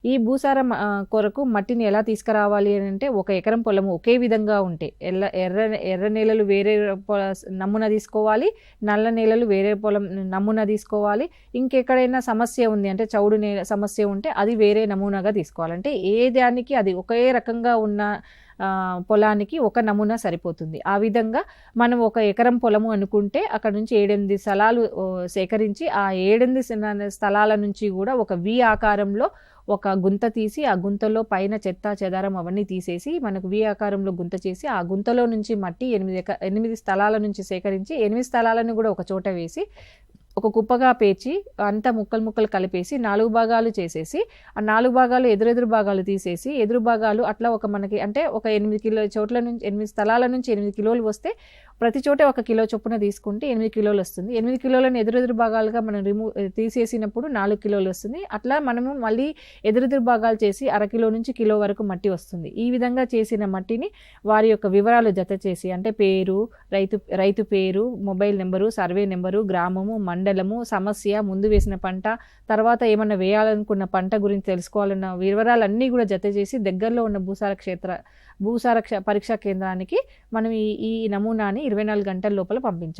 ఈ భూసారం కొరకు మట్టిని ఎలా తీసుకురావాలి అని అంటే, ఒక ఎకరం పొలము ఒకే విధంగా ఉంటే ఎర్ర నేలలు వేరే నమూనా తీసుకోవాలి, నల్ల నేలలు వేరే పొలం నమూనా తీసుకోవాలి. ఇంకెక్కడైనా సమస్య ఉంది అంటే చౌడు నేల సమస్య ఉంటే అది వేరే నమూనాగా తీసుకోవాలి. అంటే ఏ దానికి అది ఒకే రకంగా ఉన్న పొలానికి ఒక నమూనా సరిపోతుంది. ఆ విధంగా మనం ఒక ఎకరం పొలము అనుకుంటే అక్కడ నుంచి 7-8 స్థలాలు సేకరించి ఆ 7-8 స్థలాల నుంచి కూడా ఒక వి ఆకారంలో ఒక గుంత తీసి ఆ గుంతలో పైన చెత్త చెదారం అవన్నీ తీసేసి మనకు వి ఆకారంలో గుంత చేసి ఆ గుంతలో నుంచి మట్టి 8 స్థలాల నుంచి సేకరించి 8 స్థలాలను కూడా ఒక చోట వేసి ఒక కుప్పగా పేర్చి అంతా ముక్కలు కలిపేసి 4 భాగాలు చేసేసి ఆ 4 భాగాలు ఎదురెదురు భాగాలు తీసేసి ఎదురు భాగాలు అట్లా ఒక మనకి అంటే ఒక 8 చోట్ల నుంచి 8 స్థలాల నుంచి 8 కిలోలు వస్తే ప్రతి చోటే 1 కిలో చొప్పున తీసుకుంటే 8 కిలోలు వస్తుంది. 8 కిలోలను ఎదురెదురు భాగాలుగా మనం తీసేసినప్పుడు 4 కిలోలు వస్తుంది. అట్లా మనము మళ్ళీ ఎదురెదురు భాగాలు చేసి 1/2 కిలో నుంచి కిలో వరకు మట్టి వస్తుంది. ఈ విధంగా చేసిన మట్టిని వారి యొక్క వివరాలు జత చేసి అంటే పేరు, రైతు పేరు, మొబైల్ నెంబరు, సర్వే నెంబరు, గ్రామము, మండలము, సమస్య, ముందు వేసిన పంట, తర్వాత ఏమన్నా వేయాలనుకున్న పంట గురించి తెలుసుకోవాలన్న వివరాలన్నీ కూడా జత చేసి దగ్గరలో ఉన్న భూసార పరీక్షా కేంద్రానికి మనం ఈ నమూనాని 24 గంటల లోపల పంపించాలి.